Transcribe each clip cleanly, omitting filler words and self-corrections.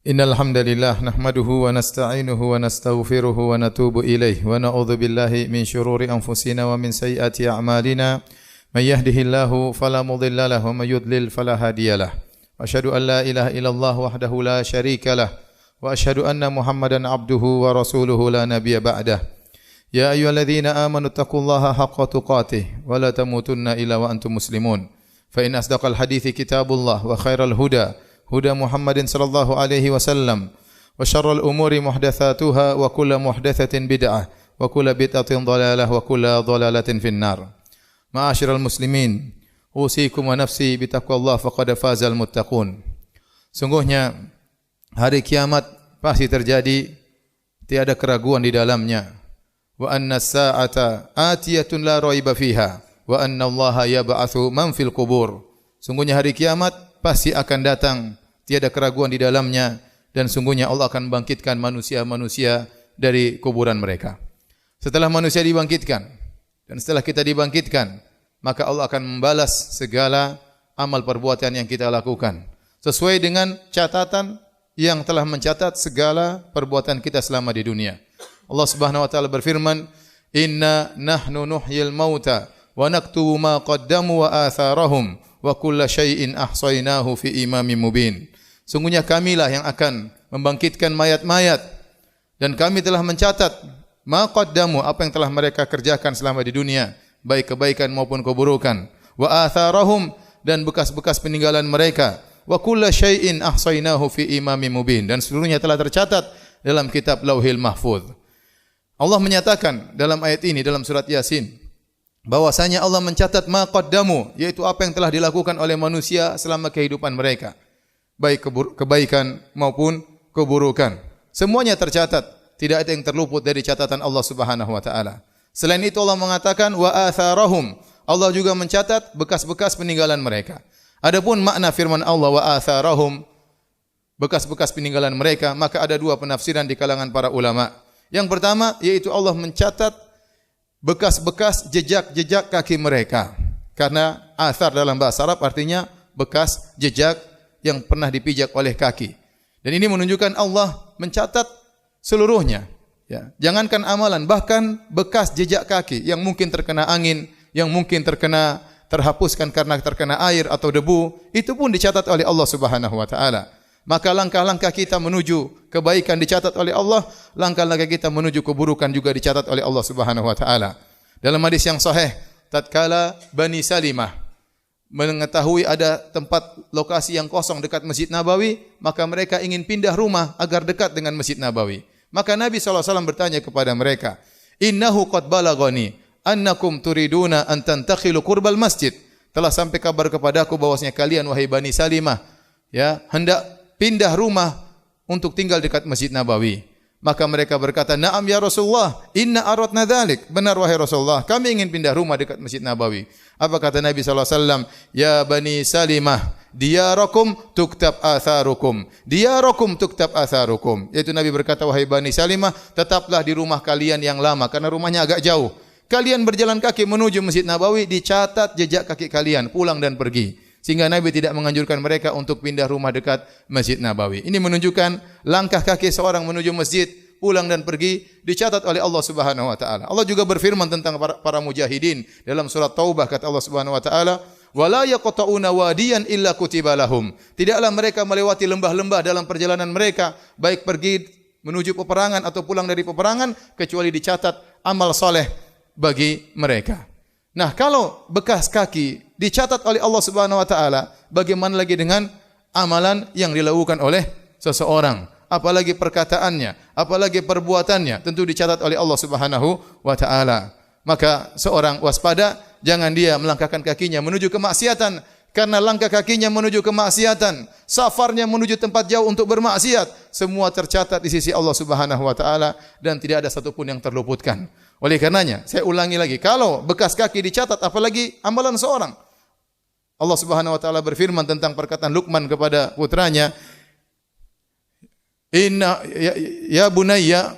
Innal hamdalillah nahmaduhu wa nasta'inuhu wa nastaghfiruhu wa natubu ilayh wa na'udzu billahi min shururi anfusina wa min sayyiati a'malina may yahdihillahu fala mudilla lahu wa may yudlil fala hadiyalah wa asyhadu an la ilaha illallah wahdahu la syarika lah wa asyhadu anna Muhammadan abduhu wa rasuluhu la nabiyya ba'dah. Ya ayyuhalladzina amanu taqullaha haqqa tuqatih wa la tamutunna illa wa antum muslimun. Fa in asdaqal hadithi kitabullah wa khairal huda huda Muhammadin sallallahu alaihi wasallam wa syarrul umuri muhdatsatuha wa kullu muhdatsatin bid'ah wa kullu bid'atin dhalalah wa kullu dhalalatin finnar. Ma'asyiral muslimin, usikum wa nafsi bitaqwallah faqad fazal muttaqun. Sungguhnya hari kiamat pasti terjadi, tiada keraguan di dalamnya. Wa anna as-sa'ata atiyatun la raiba fiha wa anna Allaha yab'atsu man fil qubur. Sungguhnya hari kiamat pasti akan datang, tiada keraguan di dalamnya, dan sungguhnya Allah akan membangkitkan manusia-manusia dari kuburan mereka. Setelah manusia dibangkitkan, dan setelah kita dibangkitkan, maka Allah akan membalas segala amal perbuatan yang kita lakukan, sesuai dengan catatan yang telah mencatat segala perbuatan kita selama di dunia. Allah Subhanahu wa taala berfirman, "Inna nahnu nuhyil mauta wa naktubu ma qaddamu wa atharahum wa kulla syai'in ahsainahu fi imamin mubin." Sungguhnya kamilah yang akan membangkitkan mayat-mayat, dan kami telah mencatat ma qaddamu, apa yang telah mereka kerjakan selama di dunia, baik kebaikan maupun keburukan, wa atharahum, dan bekas-bekas peninggalan mereka, wa kulla syai'in ahsainahu fi imamin mubin, dan seluruhnya telah tercatat dalam kitab Lauhil Mahfuz. Allah menyatakan dalam ayat ini, dalam surat Yasin, bahwasanya Allah mencatat ma qaddamu, yaitu apa yang telah dilakukan oleh manusia selama kehidupan mereka, baik kebaikan maupun keburukan. Semuanya tercatat, tidak ada yang terluput dari catatan Allah Subhanahu wa taala. Selain itu Allah mengatakan wa atharahum, Allah juga mencatat bekas-bekas peninggalan mereka. Adapun makna firman Allah wa atharahum, bekas-bekas peninggalan mereka, maka ada dua penafsiran di kalangan para ulama. Yang pertama yaitu Allah mencatat bekas-bekas jejak-jejak kaki mereka. Karena athar dalam bahasa Arab artinya bekas jejak yang pernah dipijak oleh kaki. Dan ini menunjukkan Allah mencatat seluruhnya. Ya. Jangankan amalan, bahkan bekas jejak kaki yang mungkin terkena angin, yang mungkin terhapuskan karena terkena air atau debu, itu pun dicatat oleh Allah Subhanahu wa taala. Maka langkah-langkah kita menuju kebaikan dicatat oleh Allah, langkah-langkah kita menuju keburukan juga dicatat oleh Allah Subhanahu wa taala. Dalam hadis yang sahih, tatkala Bani Salimah mengetahui ada tempat lokasi yang kosong dekat Masjid Nabawi, maka mereka ingin pindah rumah agar dekat dengan Masjid Nabawi. Maka Nabi SAW bertanya kepada mereka, "Innahu qad balagani annakum turiduna an tantakhilu qurbal masjid." Telah sampai kabar kepadaku bahwasanya kalian wahai Bani Salimah, ya, hendak pindah rumah untuk tinggal dekat Masjid Nabawi. Maka mereka berkata, "Na'am ya Rasulullah, inna aradna dzalik." Benar wahai Rasulullah, kami ingin pindah rumah dekat Masjid Nabawi. Apa kata Nabi sallallahu alaihi wasallam? "Ya Bani Salimah, diyarakum tuktab atharukum. Diyarakum tuktab atharukum." Yaitu Nabi berkata, "Wahai Bani Salimah, tetaplah di rumah kalian yang lama karena rumahnya agak jauh. Kalian berjalan kaki menuju Masjid Nabawi, dicatat jejak kaki kalian pulang dan pergi." Sehingga Nabi tidak menganjurkan mereka untuk pindah rumah dekat Masjid Nabawi. Ini menunjukkan langkah kaki seorang menuju masjid, pulang dan pergi, dicatat oleh Allah Subhanahu wa taala. Allah juga berfirman tentang para mujahidin dalam surat Taubah, kata Allah Subhanahu wa taala, "Wala yaqta'una wadiyan illa kutiba lahum." Tidaklah mereka melewati lembah-lembah dalam perjalanan mereka, baik pergi menuju peperangan atau pulang dari peperangan, kecuali dicatat amal soleh bagi mereka. Nah, kalau bekas kaki dicatat oleh Allah Subhanahu wa taala, bagaimana lagi dengan amalan yang dilakukan oleh seseorang? Apalagi perkataannya, apalagi perbuatannya, tentu dicatat oleh Allah Subhanahu wa taala. Maka seorang waspada, jangan dia melangkahkan kakinya menuju kemaksiatan, karena langkah kakinya menuju kemaksiatan, safarnya menuju tempat jauh untuk bermaksiat, semua tercatat di sisi Allah Subhanahu wa taala dan tidak ada satupun yang terluputkan. Oleh karenanya, saya ulangi lagi, kalau bekas kaki dicatat, apalagi amalan seorang. Allah Subhanahu wa taala berfirman tentang perkataan Luqman kepada putranya, "Inna ya bunayya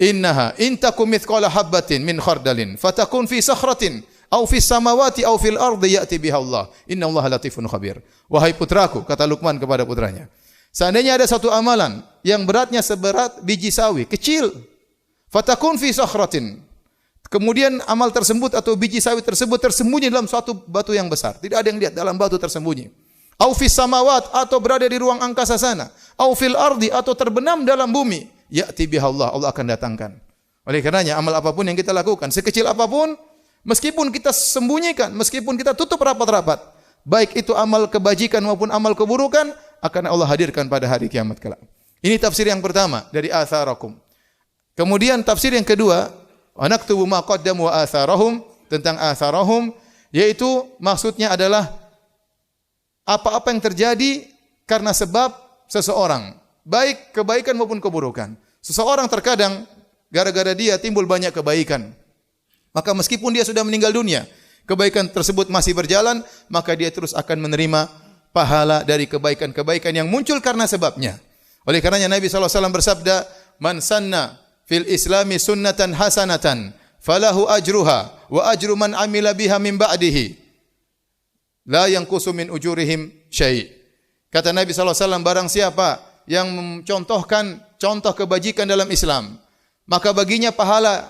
innaha in takum mithqala habatin min khardalin fatakun fi sakhratin aw fis samawati aw fil ardi ya'ti biha Allah. Innallaha latifun khabir." Wahai putraku, kata Luqman kepada putranya, Seandainya ada satu amalan yang beratnya seberat biji sawi, kecil, fatakun fi sakhratin. Kemudian amal tersebut atau biji sawi tersebut tersembunyi dalam suatu batu yang besar. Tidak ada yang lihat, dalam batu tersembunyi. Au fis samawat, atau berada di ruang angkasa sana. Au fil ardi, atau terbenam dalam bumi. Ya'ti biha Allah, Allah akan datangkan. Oleh karenanya amal apapun yang kita lakukan, sekecil apapun, meskipun kita sembunyikan, meskipun kita tutup rapat-rapat, baik itu amal kebajikan maupun amal keburukan, akan Allah hadirkan pada hari kiamat kelak. Ini tafsir yang pertama dari atharakum. Kemudian tafsir yang kedua, wa naktubu ma qaddamu wa atharahum, tentang atharahum, yaitu maksudnya adalah apa-apa yang terjadi karena sebab seseorang, baik kebaikan maupun keburukan. Seseorang terkadang gara-gara dia timbul banyak kebaikan, maka meskipun dia sudah meninggal dunia, kebaikan tersebut masih berjalan, maka dia terus akan menerima pahala dari kebaikan-kebaikan yang muncul karena sebabnya. Oleh karenanya Nabi SAW bersabda, "Man sanna fil islami sunnatan hasanatan, falahu ajruha wa ajru man amila biha min ba'dihi. La yanqusu min ujurihim syai'." Kata Nabi SAW, barang siapa yang mencontohkan contoh kebajikan dalam Islam, maka baginya pahala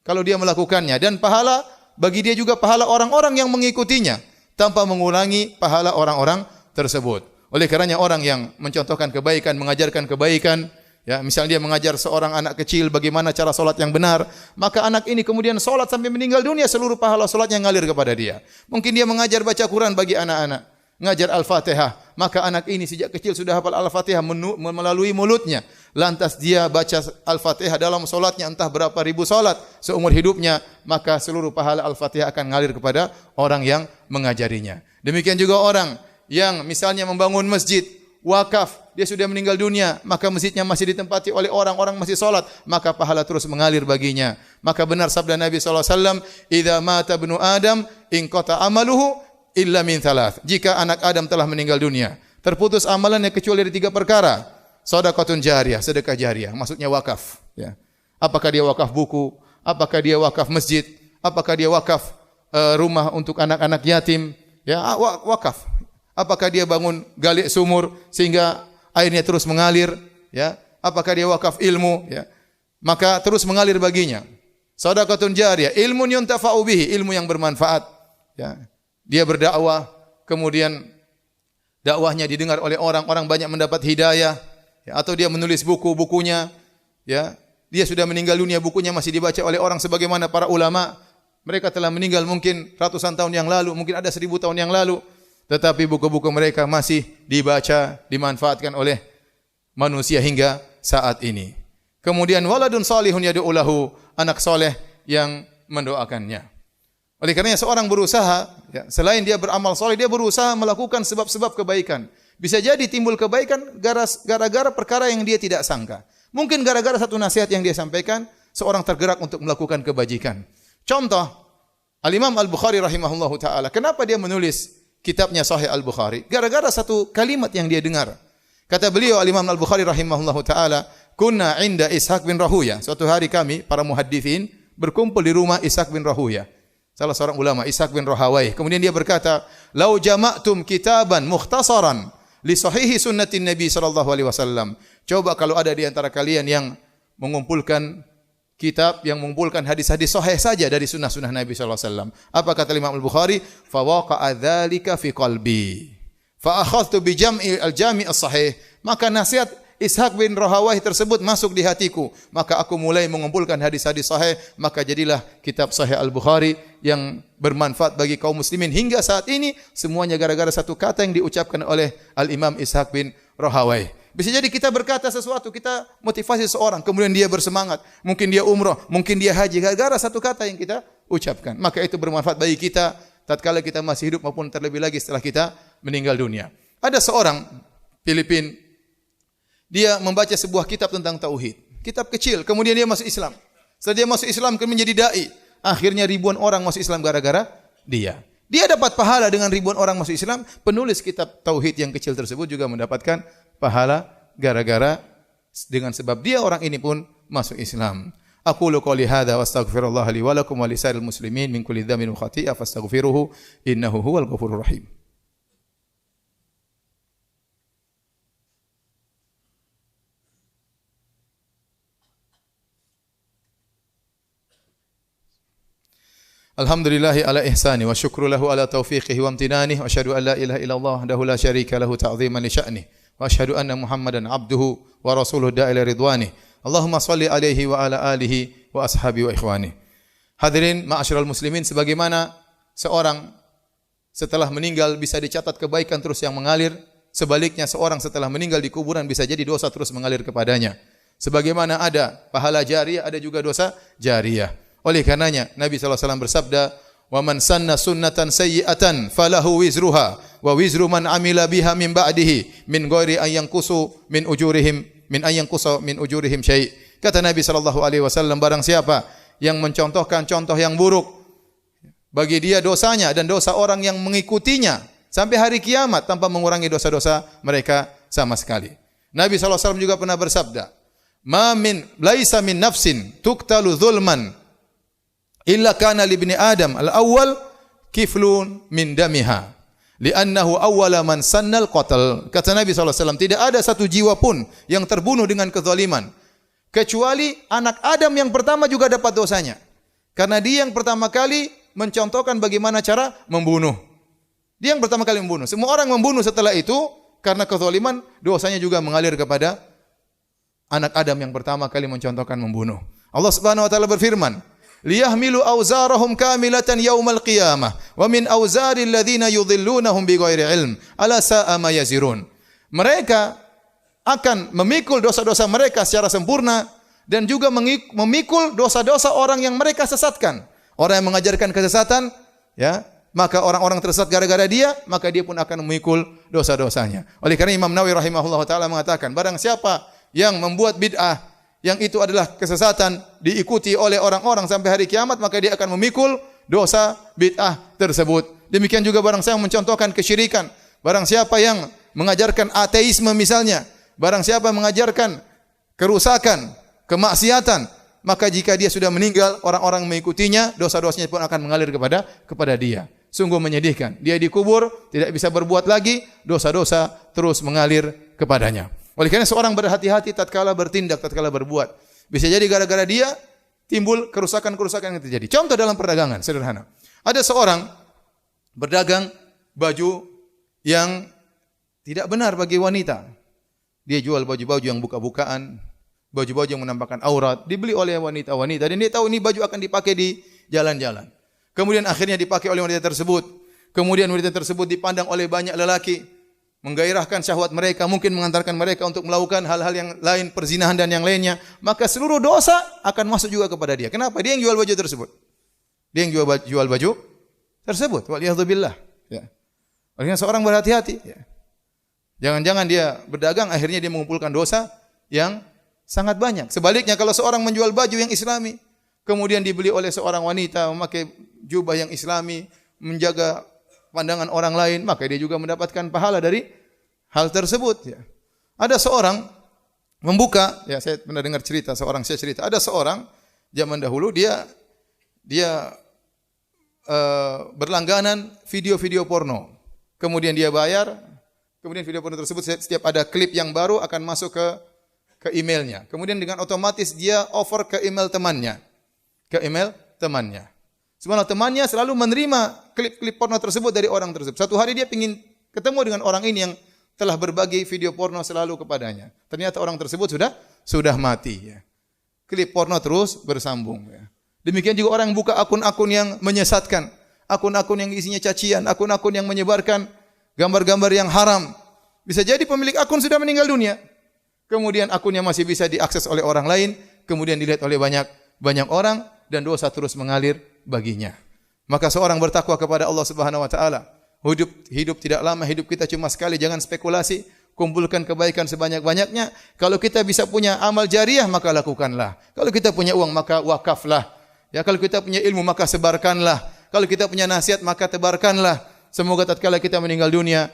kalau dia melakukannya, dan pahala bagi dia juga pahala orang-orang yang mengikutinya, tanpa mengulangi pahala orang-orang tersebut. Oleh karenanya orang yang mencontohkan kebaikan, mengajarkan kebaikan, ya, misalnya dia mengajar seorang anak kecil bagaimana cara salat yang benar, maka anak ini kemudian salat sampai meninggal dunia, seluruh pahala salatnya ngalir kepada dia. Mungkin dia mengajar baca Quran bagi anak-anak, mengajar Al-Fatihah, maka anak ini sejak kecil sudah hafal Al-Fatihah melalui mulutnya. Lantas dia baca Al-Fatihah dalam salatnya entah berapa ribu salat seumur hidupnya, maka seluruh pahala Al-Fatihah akan ngalir kepada orang yang mengajarinya. Demikian juga orang yang misalnya membangun masjid, wakaf, dia sudah meninggal dunia, maka masjidnya masih ditempati oleh orang-orang masih salat, maka pahala terus mengalir baginya. Maka benar sabda Nabi SAW, "Idza mata ibnu Adam inqata amaluhu illa min thalath." Jika anak Adam telah meninggal dunia, terputus amalannya kecuali dari 3 perkara. Sedekahun jariyah, sedekah jariyah, maksudnya wakaf, ya. Apakah dia wakaf buku, apakah dia wakaf masjid, apakah dia wakaf rumah untuk anak-anak yatim, ya, wakaf. Apakah dia bangun gali sumur sehingga airnya terus mengalir, ya. Apakah dia wakaf ilmu, ya. Maka terus mengalir baginya. Sedekahun jariyah, ilmun yuntafa'u bihi, ilmu yang bermanfaat, ya. Dia berdakwah, kemudian dakwahnya didengar oleh orang-orang, banyak mendapat hidayah, ya, atau dia menulis buku-bukunya, ya, dia sudah meninggal dunia, bukunya masih dibaca oleh orang sebagaimana para ulama. Mereka telah meninggal mungkin ratusan tahun yang lalu, mungkin ada 1000 tahun yang lalu, tetapi buku-buku mereka masih dibaca, dimanfaatkan oleh manusia hingga saat ini. Kemudian waladun salihun yad'u lahu, anak soleh yang mendoakannya. Oleh karenanya seorang berusaha, ya, selain dia beramal soleh, dia berusaha melakukan sebab-sebab kebaikan. Bisa jadi timbul kebaikan gara-gara perkara yang dia tidak sangka. Mungkin gara-gara satu nasihat yang dia sampaikan, seorang tergerak untuk melakukan kebajikan. Contoh, Al-Imam Al-Bukhari rahimahullahu ta'ala. Kenapa dia menulis kitabnya Sahih Al-Bukhari? Gara-gara satu kalimat yang dia dengar. Kata beliau Al-Imam Al-Bukhari rahimahullahu ta'ala, "Kunna inda Ishaq bin Rahuya." Suatu hari kami, para muhaddithin, berkumpul di rumah Ishaq bin Rahuya, salah seorang ulama, Ishaq bin Rahawai. Kemudian dia berkata, "Lau jama'tum kitaban mukhtasaran li sahihi sunnatin Nabi sallallahu alaihi wasallam." Coba kalau ada di antara kalian yang mengumpulkan kitab yang mengumpulkan hadis-hadis sahih saja dari sunnah-sunnah Nabi sallallahu alaihi wasallam. Apa kata Imam Al-Bukhari? "Fa waqa'a dzalika fi qalbi. Fa akhadhtu bi jam'i al-jami' as-sahih." Maka nasihat Ishaq bin Rahawai tersebut masuk di hatiku, maka aku mulai mengumpulkan hadis-hadis sahih, maka jadilah kitab Sahih Al-Bukhari yang bermanfaat bagi kaum muslimin hingga saat ini, semuanya gara-gara satu kata yang diucapkan oleh Al-Imam Ishaq bin Rahawai. Bisa jadi kita berkata sesuatu, kita motivasi seorang, kemudian dia bersemangat, mungkin dia umrah, mungkin dia haji, gara-gara satu kata yang kita ucapkan, maka itu bermanfaat bagi kita tatkala kita masih hidup maupun terlebih lagi setelah kita meninggal dunia. Ada seorang Filipin, dia membaca sebuah kitab tentang tauhid. Kitab kecil, kemudian dia masuk Islam. Setelah dia masuk Islam, kemudian menjadi dai. Akhirnya ribuan orang masuk Islam gara-gara dia. Dia dapat pahala dengan ribuan orang masuk Islam. Penulis kitab tauhid yang kecil tersebut juga mendapatkan pahala gara-gara dengan sebab dia orang ini pun masuk Islam. Aqulu qouli hadza wa astaghfirullah li wa lakum wa lisairil muslimin min kulli dhanbin wa khati'ah fastaghfiruhu innahu huwal ghafurur rahim. Alhamdulillahi ala ihsani wa syukru lahu ala taufiqihi wa amtinanihi wa asyhadu an la ilaha illallah wahdahu la syarika lahu ta'ziman li sya'nihi wa asyhadu anna Muhammadan abduhu wa rasuluhu da'ila ridwanihi. Allahumma shalli alaihi wa ala alihi wa ashabi wa ikhwani. Hadirin ma'asyiral muslimin, sebagaimana seorang setelah meninggal bisa dicatat kebaikan terus yang mengalir, sebaliknya seorang setelah meninggal di kuburan bisa jadi dosa terus mengalir kepadanya. Sebagaimana ada pahala jariyah, ada juga dosa jariyah. Oleh karenanya Nabi SAW bersabda, "Wa man sanna sunnatan sayyi'atan falahu wizruha wa wizru man amila biha min ba'dihi min ghairi an yanqusu min ujurihim syai'." Kata Nabi SAW, barang siapa yang mencontohkan contoh yang buruk, bagi dia dosanya dan dosa orang yang mengikutinya sampai hari kiamat tanpa mengurangi dosa-dosa mereka sama sekali. Nabi SAW juga pernah bersabda, laisa min nafsin tuqtalu zulman illa kana li ibni Adam al-awwal kiflun min damiha li'annahu awwala man sannal qatl." Kata Nabi SAW, tidak ada satu jiwa pun yang terbunuh dengan kezaliman kecuali anak Adam yang pertama juga dapat dosanya, karena dia yang pertama kali mencontohkan bagaimana cara membunuh. Dia yang pertama kali membunuh. Semua orang membunuh setelah itu karena kezaliman, dosanya juga mengalir kepada anak Adam yang pertama kali mencontohkan membunuh. Allah Subhanahu wa taala berfirman, liyahmilu awzarahum kamilatan yaumal qiyamah wa min awzaril ladzina yudhillunahum bighairi ilm ala sa'a ma yazirun. Mereka akan memikul dosa-dosa mereka secara sempurna dan juga memikul dosa-dosa orang yang mereka sesatkan. Orang yang mengajarkan kesesatan, ya, maka orang-orang tersesat gara-gara dia, maka dia pun akan memikul dosa-dosanya. Oleh karena Imam Nawawi rahimahullah taala mengatakan, barang siapa yang membuat bid'ah yang itu adalah kesesatan diikuti oleh orang-orang sampai hari kiamat, maka dia akan memikul dosa bid'ah tersebut. Demikian juga barang siapa yang mencontohkan kesyirikan, barang siapa yang mengajarkan ateisme misalnya, barang siapa yang mengajarkan kerusakan, kemaksiatan, maka jika dia sudah meninggal, orang-orang mengikutinya, dosa-dosanya pun akan mengalir kepada dia. Sungguh menyedihkan. Dia dikubur, tidak bisa berbuat lagi, dosa-dosa terus mengalir kepadanya. Oleh karena seorang berhati-hati tatkala bertindak, tatkala berbuat. Bisa jadi gara-gara dia timbul kerusakan-kerusakan yang terjadi. Contoh dalam perdagangan sederhana. Ada seorang berdagang baju yang tidak benar bagi wanita. Dia jual baju-baju yang buka-bukaan, baju-baju yang menampakkan aurat, dibeli oleh wanita-wanita dan dia tahu ini baju akan dipakai di jalan-jalan. Kemudian akhirnya dipakai oleh wanita tersebut. Kemudian wanita tersebut dipandang oleh banyak lelaki, menggairahkan syahwat mereka, mungkin mengantarkan mereka untuk melakukan hal-hal yang lain, perzinahan dan yang lainnya, maka seluruh dosa akan masuk juga kepada dia. Kenapa? Dia yang jual baju tersebut. Dia yang jual baju tersebut. Waliyadzubillah. Ya. Oleh seorang berhati-hati. Ya. Jangan-jangan dia berdagang, akhirnya dia mengumpulkan dosa yang sangat banyak. Sebaliknya kalau seorang menjual baju yang islami, kemudian dibeli oleh seorang wanita, memakai jubah yang islami, menjaga pandangan orang lain, maka dia juga mendapatkan pahala dari hal tersebut. Ya. Ada seorang membuka, ya saya pernah dengar cerita, ada seorang zaman dahulu dia berlangganan video-video porno. Kemudian dia bayar, kemudian video porno tersebut setiap ada klip yang baru akan masuk ke emailnya. Kemudian dengan otomatis dia offer ke email temannya. Sebenarnya temannya selalu menerima klip-klip porno tersebut dari orang tersebut. Satu hari dia ingin ketemu dengan orang ini yang telah berbagi video porno selalu kepadanya. Ternyata orang tersebut sudah mati. Ya. Klip porno terus bersambung. Ya. Demikian juga orang yang buka akun-akun yang menyesatkan, akun-akun yang isinya cacian, akun-akun yang menyebarkan gambar-gambar yang haram. Bisa jadi pemilik akun sudah meninggal dunia. Kemudian akunnya masih bisa diakses oleh orang lain, kemudian dilihat oleh banyak orang dan dosa terus mengalir baginya. Maka seorang bertakwa kepada Allah Subhanahu wa taala. Hidup tidak lama, hidup kita cuma sekali, jangan spekulasi, kumpulkan kebaikan sebanyak-banyaknya. Kalau kita bisa punya amal jariah maka lakukanlah. Kalau kita punya uang maka wakaflah. Ya, kalau kita punya ilmu maka sebarkanlah. Kalau kita punya nasihat maka tebarkanlah. Semoga tatkala kita meninggal dunia,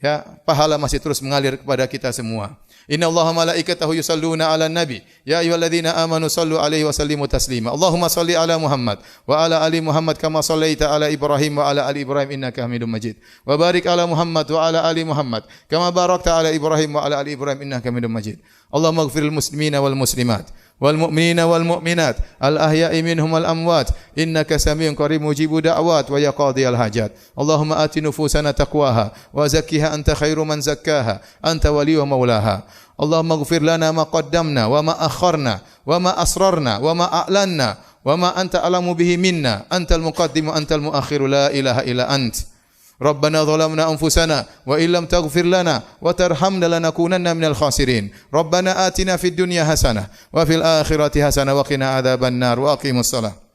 ya, pahala masih terus mengalir kepada kita semua. Innallaha malaikatahu yusalluna 'alan nabi ya ayyuhalladzina amanu sallu 'alaihi wa sallimu taslima. Allahumma shalli 'ala Muhammad wa 'ala ali Muhammad kama shallaita 'ala Ibrahim wa 'ala ali Ibrahim innaka Hamidum Majid. Wa barik 'ala Muhammad wa 'ala ali Muhammad kama barakta 'ala Ibrahim wa 'ala ali Ibrahim innaka Hamidum Majid. Allahumma ighfiril muslimina wal muslimat والمؤمنين والمؤمنات الأحياء منهم والأموات إنك سميع قريب مجيب دعوات ويا قاضي الحاجات اللهم آت نفوسنا تقواها وزكها أنت خير من زكاها أنت ولي ومولاها اللهم اغفر لنا ما قدمنا وما أخرنا وما أسررنا وما أعلنا وما أنت أعلم به منا أنت المقدم وأنت المؤخر لا إله إلا أنت ربنا ظلمنا أنفسنا وإن لم تغفر لنا وترحمنا لنكونن من الخاسرين ربنا آتنا في الدنيا حسنة وفي الآخرة حسنة وقنا عذاب النار وأقيموا الصلاة